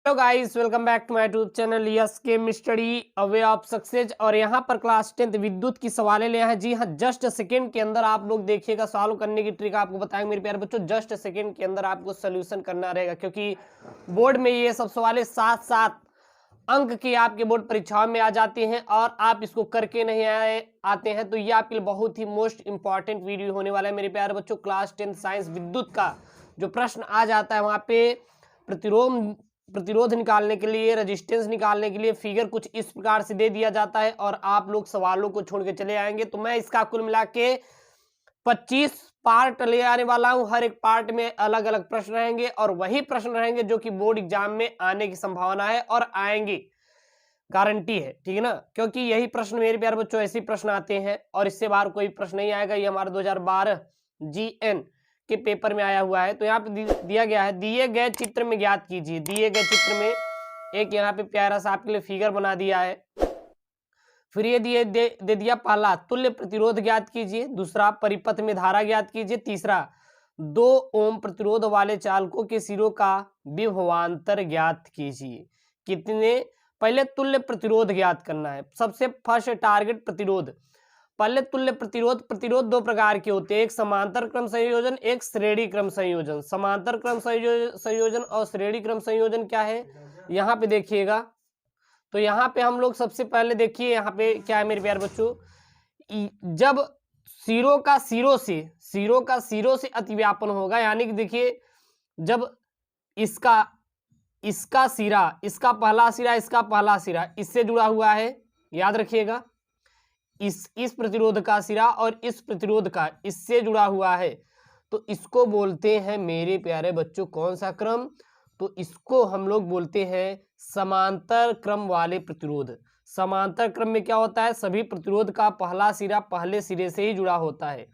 Hello guys, welcome back to my YouTube channel yes के study away of success. और यहाँ पर class 10th विद्युत की सवालें ले हैं। जी हाँ, जस्ट सेकंड के अंदर आप लोग देखिएगा, सॉल्व करने की ट्रिक आपको बताएंगे मेरे प्यारे बच्चों। जस्ट सेकंड के अंदर आपको सोल्यूशन करना रहेगा, क्योंकि बोर्ड में ये सब सवालें 7-7 अंक की आपके बोर्ड परीक्षाओं में आ जाती हैं और आप इसको करके नहीं आते हैं, तो ये आपके लिए बहुत ही मोस्ट इंपॉर्टेंट वीडियो होने वाला है मेरे प्यारे बच्चों। क्लास 10 साइंस विद्युत का जो प्रश्न आ जाता है, वहाँ पे प्रतिरोध निकालने के लिए, रेजिस्टेंस निकालने के लिए फिगर कुछ इस प्रकार से दे दिया जाता है और आप लोग सवालों को छोड़ के चले आएंगे। तो मैं इसका कुल मिला के 25 पार्ट ले आने वाला हूं। हर एक पार्ट में अलग अलग प्रश्न रहेंगे और वही प्रश्न रहेंगे जो कि बोर्ड एग्जाम में आने की संभावना है और आएंगे, गारंटी है, ठीक है ना। क्योंकि यही प्रश्न मेरे प्यारे बच्चों ऐसे प्रश्न आते हैं और इससे बाहर कोई प्रश्न नहीं आएगा। ये हमारा 2012 GN के पेपर में आया हुआ है। तो यहाँ पे दिया गया है, दिए गए चित्र में ज्ञात कीजिए। दिए गए चित्र में एक यहाँ पे प्यारा सा आपके लिए फिगर बना दिया है। फिर ये दे दिया, पहला तुल्य प्रतिरोध ज्ञात कीजिए, दूसरा परिपथ में धारा ज्ञात कीजिए, तीसरा 2 ओम प्रतिरोध वाले चालकों के सिरों का विभवांतर ज्ञात कीजिए। कितने, पहले तुल्य प्रतिरोध ज्ञात करना है। सबसे फर्स्ट टारगेट प्रतिरोध। पहले तुल्य प्रतिरोध दो प्रकार के होते हैं, एक समांतर क्रम संयोजन, एक श्रेणी क्रम संयोजन। समांतर क्रम संयोजन और श्रेणी क्रम संयोजन क्या है, यहाँ पे देखिएगा। तो यहाँ पे हम लोग सबसे पहले देखिए, यहाँ पे क्या है मेरे प्यारे बच्चों, जब सिरों का सिरों से अतिव्यापन होगा, यानी कि देखिए जब इसका सिरा, इसका पहला सिरा इससे जुड़ा हुआ है, याद रखिएगा, इस प्रतिरोध का सिरा और इस प्रतिरोध का इससे जुड़ा हुआ है, तो इसको बोलते हैं मेरे प्यारे बच्चों कौन सा क्रम, तो इसको हम लोग बोलते हैं समांतर क्रम वाले प्रतिरोध। समांतर क्रम में क्या होता है, सभी प्रतिरोध का पहला सिरा पहले सिरे से ही जुड़ा होता है।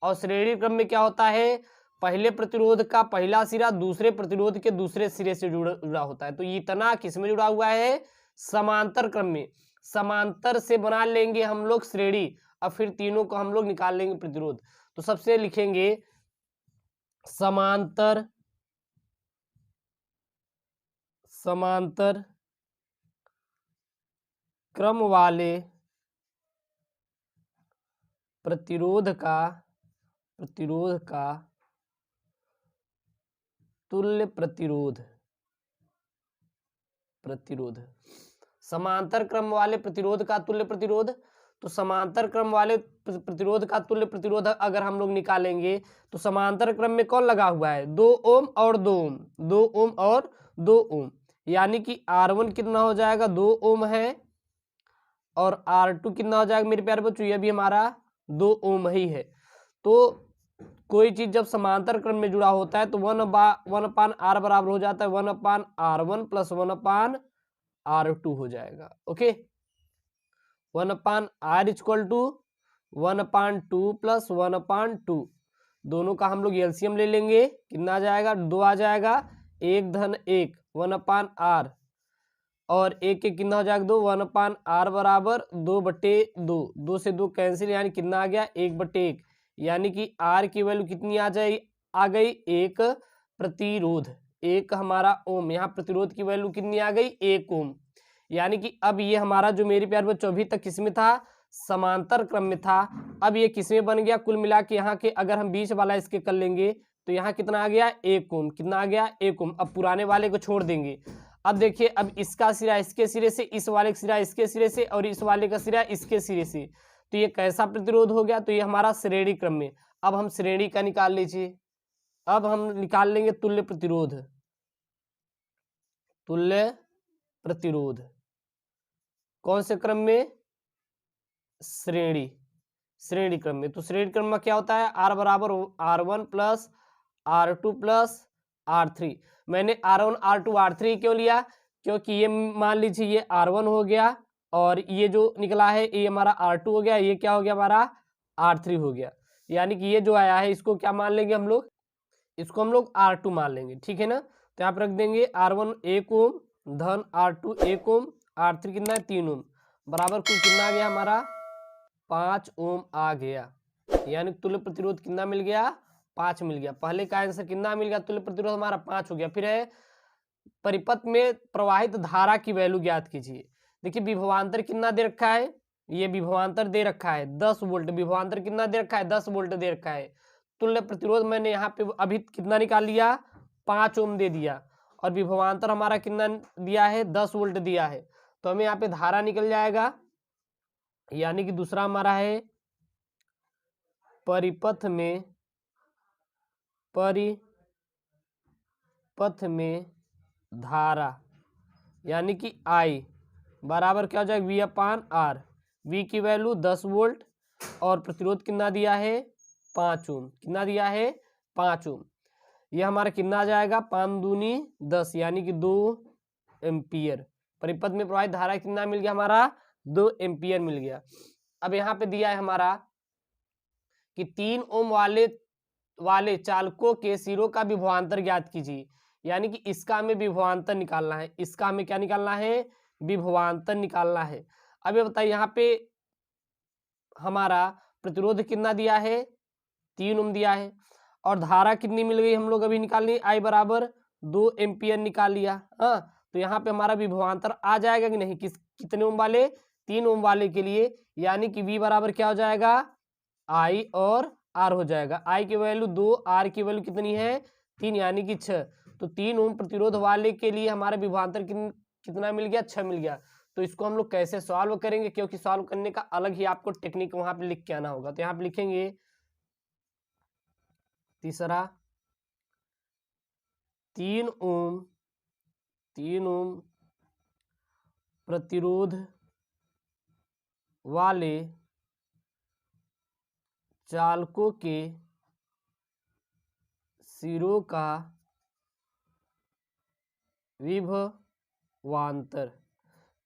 और श्रेणी क्रम में क्या होता है, पहले प्रतिरोध का पहला सिरा दूसरे प्रतिरोध के दूसरे सिरे से जुड़ा होता है। तो ये इतना किसमें जुड़ा हुआ है, समांतर क्रम में। समांतर से बना लेंगे हम लोग श्रेणी और फिर तीनों को हम लोग निकाल लेंगे प्रतिरोध। तो सबसे लिखेंगे समांतर क्रम वाले प्रतिरोध का तुल्य प्रतिरोध। समांतर क्रम वाले प्रतिरोध का तुल्य प्रतिरोध। तो समांतर क्रम वाले प्रतिरोध का तुल्य प्रतिरोध अगर हम लोग निकालेंगे तो समांतर क्रम में कौन लगा हुआ है, 2 ओम और 2 ओम, 2 ओम और 2 ओम, यानी कि R1 कितना हो जाएगा, 2 ओम है, और R2 कितना हो जाएगा मेरे प्यारे बच्चों, ये भी हमारा 2 ओम ही है। तो कोई चीज जब समांतर क्रम में जुड़ा होता है तो 1/R बराबर हो जाता है 1/R1 प्लस 1/R2 हो जाएगा। Okay, 1/R equal to 1/2 plus 1/2, दोनों का हम लोग एलसीएम ले लेंगे, कितना आ जाएगा, 2 आ जाएगा, 1 धन 1 1/R, और एक एक कितना हो जाएगा, 2 1/R बराबर 2/2, 2 से 2 कैंसिल, यानी कितना आ गया, 1/1, यानी कि R की वैल्यू कितनी आ गई, 1 प्रतिरोध, 1 हमारा ओम, यहाँ प्रतिरोध की वैल्यू कितनी आ गई, 1 ओम। यानी कि अब ये हमारा जो मेरे प्यारे बच्चों अभी तक किसमें था, समांतर क्रम में था, अब ये किसमें बन गया, कुल मिला के यहाँ के अगर हम बीच वाला इसके कर लेंगे तो यहाँ कितना आ गया, 1 ओम, कितना आ गया, 1 ओम। अब पुराने वाले को छोड़ देंगे। अब देखिए, अब इसका सिरा इसके सिरे से, इस वाले का सिरा इसके सिरे से, और इस वाले का सिरा इसके सिरे से, तो ये कैसा प्रतिरोध हो गया, तो ये हमारा श्रेणी क्रम में। अब हम श्रेणी का निकाल लीजिए, अब हम निकाल लेंगे तुल्य प्रतिरोध कौन से क्रम में, श्रेणी क्रम में। तो श्रेणी क्रम में क्या होता है, R बराबर R1 plus R2 plus R3। मैंने R1 R2 R3 क्यों लिया, क्योंकि ये मान लीजिए ये R1 हो गया और ये जो निकला है ये हमारा R2 हो गया, ये क्या हो गया, हमारा R3 हो गया, यानी कि ये जो आया है इसको क्या मान लेंगे हम लोग, इसको हम लोग R2 मान लेंगे, ठीक है ना। तो यहाँ पर रख देंगे R1 1 ओम धन R2 1 ओम, R3 कितना है, 3 ओम, बराबर कुल कितना आ गया हमारा, 5 ओम आ गया। यानी तुल्य प्रतिरोध कितना मिल गया, 5 मिल गया। पहले का आंसर कितना मिल गया, तुल्य प्रतिरोध हमारा 5 हो गया। फिर है परिपथ में प्रवाहित धारा की वैल्यू ज्ञात कीजिए। देखिए विभवांतर कितना दे रखा है, ये विभवांतर दे रखा है 10 वोल्ट, विभवांतर कितना दे रखा है 10 वोल्ट दे रखा है। तुल्य प्रतिरोध मैंने यहाँ पे अभी कितना निकाल लिया 5 ओम दे दिया, और विभवांतर हमारा कितना दिया है 10 वोल्ट दिया है, तो हमें यहाँ पे धारा निकल जाएगा, यानी कि दूसरा हमारा है परिपथ में धारा, यानी कि I बराबर क्या हो जाएगा V/R। V की वैल्यू 10 वोल्ट और प्रतिरोध कितना दिया है 5 ओम, कितना दिया है 5 ओम। यह हमारा कितना आ जाएगा 5 दूनी 10, यानी कि 2 एम्पियर। परिपथ में प्रवाहित धारा कितना मिल गया हमारा 2 एम्पियर मिल गया। अब यहाँ पे दिया है हमारा कि 3 ओम वाले चालकों के सिरों का विभवांतर ज्ञात कीजिए, यानी कि इसका हमें विभवांतर निकालना है, इसका हमें क्या निकालना है विभवांतर निकालना है। अब ये बताइए यहाँ पे हमारा प्रतिरोध कितना दिया है 3 ओम दिया है, और धारा कितनी मिल गई हम लोग अभी निकाल ली I बराबर 2 एम्पियर निकाल लिया। हाँ, तो यहाँ पे हमारा विभवांतर आ जाएगा कि नहीं, कितने ओम वाले 3 ओम वाले के लिए, यानी कि V बराबर क्या हो जाएगा I और R हो जाएगा। I की वैल्यू 2, R की वैल्यू कितनी है 3, यानी कि 6। तो 3 ओम प्रतिरोध वाले के लिए हमारा विभवांतर कितना मिल गया 6 मिल गया। तो इसको हम लोग कैसे सॉल्व करेंगे, क्योंकि सॉल्व करने का अलग ही आपको टेक्निक वहां पे लिख के आना होगा। तो यहाँ पे लिखेंगे तीसरा 3 ओम प्रतिरोध वाले चालकों के सिरों का विभवांतर,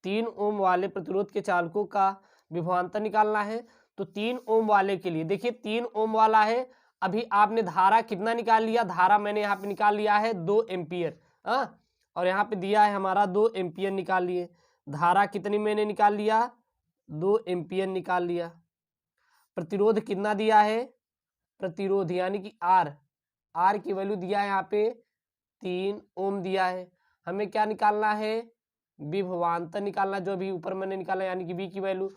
3 ओम वाले प्रतिरोध के चालकों का विभवांतर निकालना है। तो 3 ओम वाले के लिए देखिए 3 ओम वाला है, अभी आपने धारा कितना निकाल लिया, धारा मैंने यहाँ पे निकाल लिया है 2 एम्पियर। और यहाँ पे दिया है हमारा 2 एम्पियर निकाल लिए। धारा कितनी मैंने निकाल लिया 2 एम्पियर निकाल लिया। प्रतिरोध कितना दिया है, प्रतिरोध यानी कि R की वैल्यू दिया है यहाँ पे 3 ओम दिया है। हमें क्या निकालना है विभवांतर निकालना, जो अभी ऊपर मैंने निकाला, यानी कि V की वैल्यू।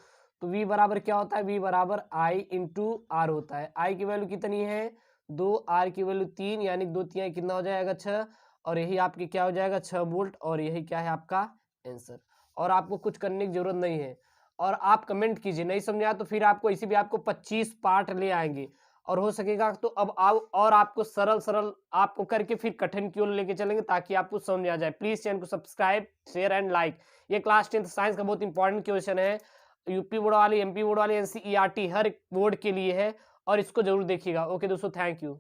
तो V बराबर क्या होता है, V बराबर I इंटू R होता है। I की वैल्यू कितनी है 2, R की वैल्यू 3, यानी 2 3 कितना हो जाएगा 6, और यही आपकी क्या हो जाएगा 6 वोल्ट, और यही क्या है आपका आंसर। और आपको कुछ करने की जरूरत नहीं है, और आप कमेंट कीजिए, नहीं समझा तो फिर आपको इसी भी आपको 25 पार्ट ले आएंगे, और हो सकेगा तो अब आओ और आपको सरल आपको करके फिर कठिन की ओर लेके चलेंगे, ताकि आपको समझ आ जाए। प्लीज चैनल को सब्सक्राइब, शेयर एंड लाइक। ये क्लास 10th साइंस का बहुत इंपॉर्टेंट क्वेश्चन है, यूपी बोर्ड वाली, MP बोर्ड वाली, NCERT हर बोर्ड के लिए है, और इसको जरूर देखिएगा। ओके दोस्तों, थैंक यू।